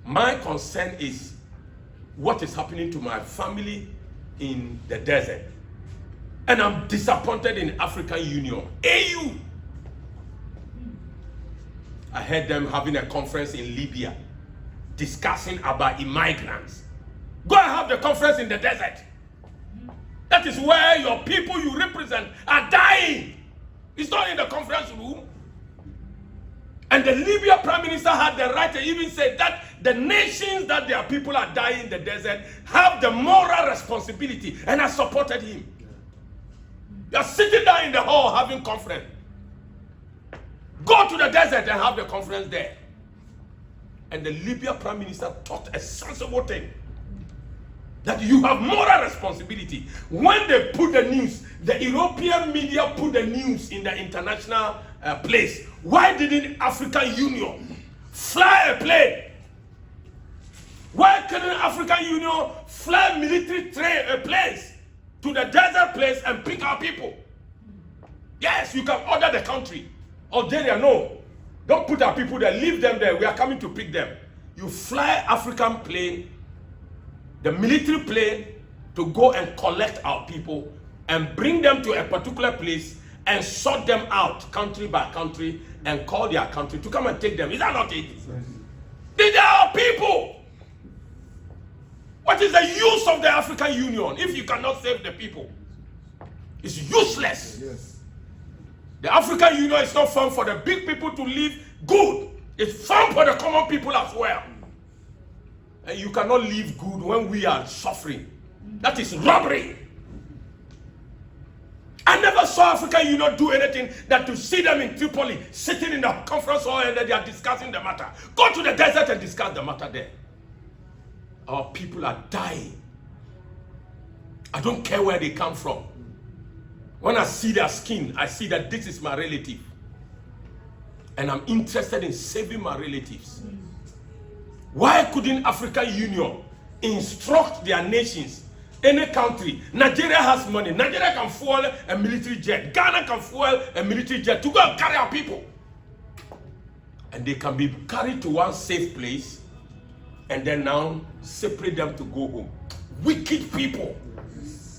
My concern is what is happening to my family in the desert. And I'm disappointed in African Union. AU. I heard them having a conference in Libya discussing about migrants. Go and have the conference in the desert. That is where your people you represent are dying. It's not in the conference room. And the Libya Prime Minister had the right to even say that the nations that their people are dying in the desert have the moral responsibility, and I supported him. They are sitting down in the hall having conference. Go to the desert and have the conference there. And the Libya Prime Minister taught a sensible thing. That you have moral responsibility. When they put the news, the European media put the news in the international place. Why didn't African Union fly a plane? Why couldn't African Union fly military planes to the desert place and pick our people? Yes, you can order the country. Algeria, no. Don't put our people there. Leave them there. We are coming to pick them. You fly African plane, the military plane, to go and collect our people and bring them to a particular place and sort them out country by country and call their country to come and take them. Is that not it? These are our people. What is the use of the African Union if you cannot save the people? It's useless. Yes. The African Union is not formed for the big people to live good. It's formed for the common people as well. And you cannot live good when we are suffering. That is robbery. I never saw African Union do anything that to see them in Tripoli sitting in the conference hall and they are discussing the matter. Go to the desert and discuss the matter there. Our people are dying. I don't care where they come from. When I see their skin, I see that this is my relative. And I'm interested in saving my relatives. Why couldn't African Union instruct their nations? Any country, Nigeria has money. Nigeria can fuel a military jet. Ghana can fuel a military jet to go and carry our people. And they can be carried to one safe place and then now separate them to go home. Wicked people.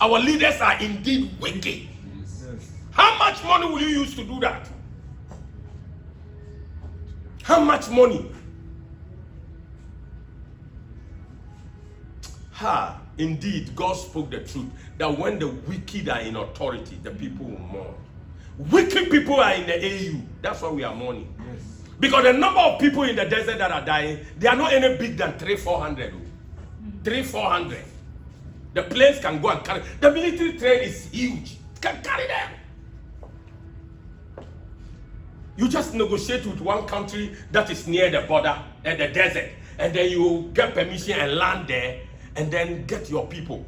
Our leaders are indeed wicked. How much money will you use to do that? How much money? Indeed, God spoke the truth that when the wicked are in authority, the people will mourn. Wicked people are in the AU. That's why we are mourning. Yes. Because the number of people in the desert that are dying, they are not any big than 300-400. 300-400. The planes can go and carry. The military train is huge. It can carry them. You just negotiate with one country that is near the border and the desert, and then you get permission and land there, and then get your people.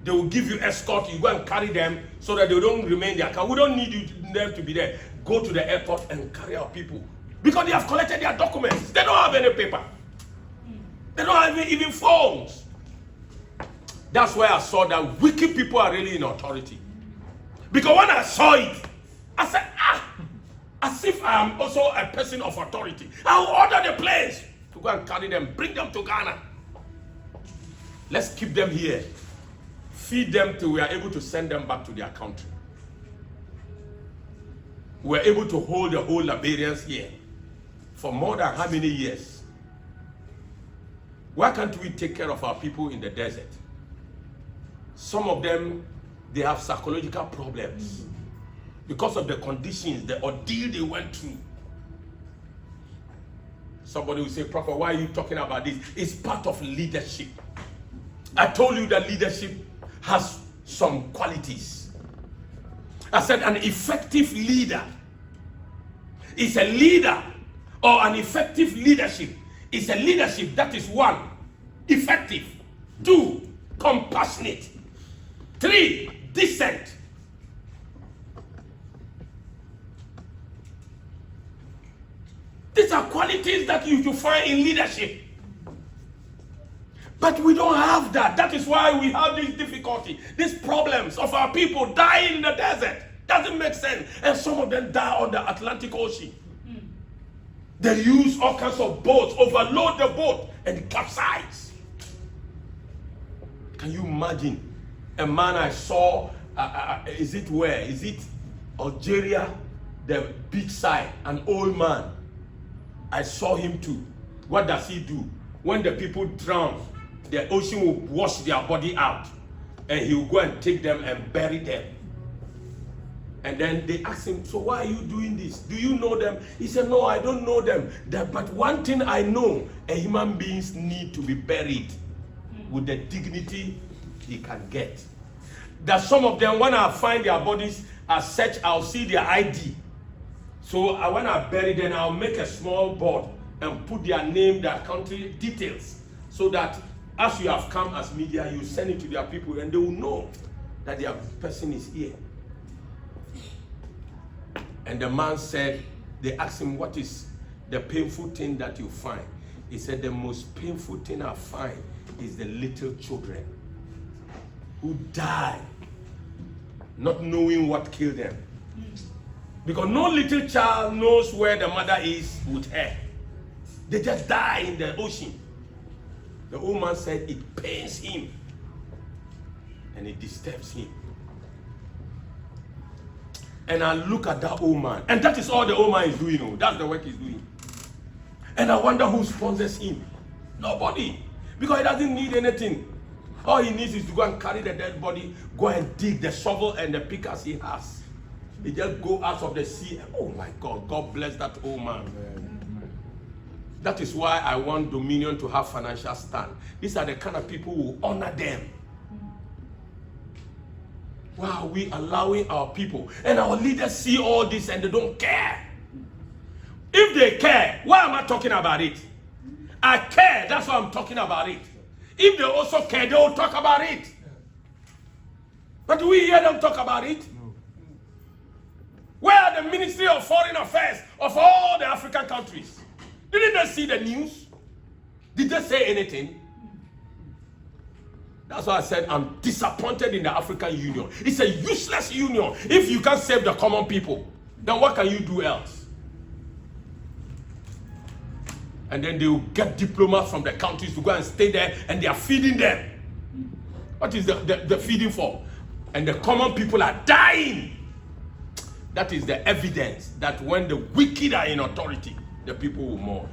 They will give you escort. You go and carry them so that they don't remain there. We don't need them to be there. Go to the airport and carry our people because they have collected their documents. They don't have any paper. They don't have even phones. That's why I saw that wicked people are really in authority. Because when I saw it, I said, as if I am also a person of authority. I will order the place to go and carry them, bring them to Ghana. Let's keep them here. Feed them till we are able to send them back to their country. We are able to hold the whole Liberians here for more than how many years? Why can't we take care of our people in the desert? Some of them, they have psychological problems because of the conditions, the ordeal they went through. Somebody will say, Prophet, why are you talking about this? It's part of leadership. I told you that leadership has some qualities. I said an effective leader is a leader, or an effective leadership is a leadership that is 1, effective, 2, compassionate, 3, decent. These are qualities that you should find in leadership. But we don't have that. That is why we have this difficulty, these problems of our people dying in the desert. Doesn't make sense. And some of them die on the Atlantic Ocean. They use all kinds of boats, overload the boat, and capsize. Can you imagine a man I saw? Is it where? Is it Algeria? The beach side, an old man. I saw him too. What does he do? When the people drown, the ocean will wash their body out, and he will go and take them and bury them. And then they asked him, so why are you doing this? Do you know them? He said, no, I don't know them. But one thing I know, a human beings need to be buried with the dignity he can get. That some of them, when I find their bodies, I search, I'll see their ID. So when I bury them, I'll make a small board and put their name, their country details, so that as you have come as media, you send it to their people and they will know that their person is here. And the man said, they asked him, what is the painful thing that you find? He said, the most painful thing I find is the little children who die not knowing what killed them. Because no little child knows where the mother is with her. They just die in the ocean. The old man said it pains him and it disturbs him. And I look at that old man, and that is all the old man is doing. Oh, that's the work he's doing. And I wonder who sponsors him. Nobody. Because he doesn't need anything. All he needs is to go and carry the dead body, go and dig the shovel and the pickers he has. He just go out of the sea. And, oh my God, God bless that old man. That is why I want Dominion to have financial stand. These are the kind of people who honor them. Why are we allowing our people and our leaders see all this and they don't care? If they care, why am I talking about it? I care, that's why I'm talking about it. If they also care, they will talk about it. But do we hear them talk about it? No. Where are the Ministry of Foreign Affairs of all the African countries? Didn't they see the news? Did they say anything? That's why I said I'm disappointed in the African Union. It's a useless union. If you can't save the common people, then what can you do else? And then they will get diplomats from the countries to go and stay there, and they are feeding them. What is the feeding for? And the common people are dying. That is the evidence that when the wicked are in authority, the people will mourn.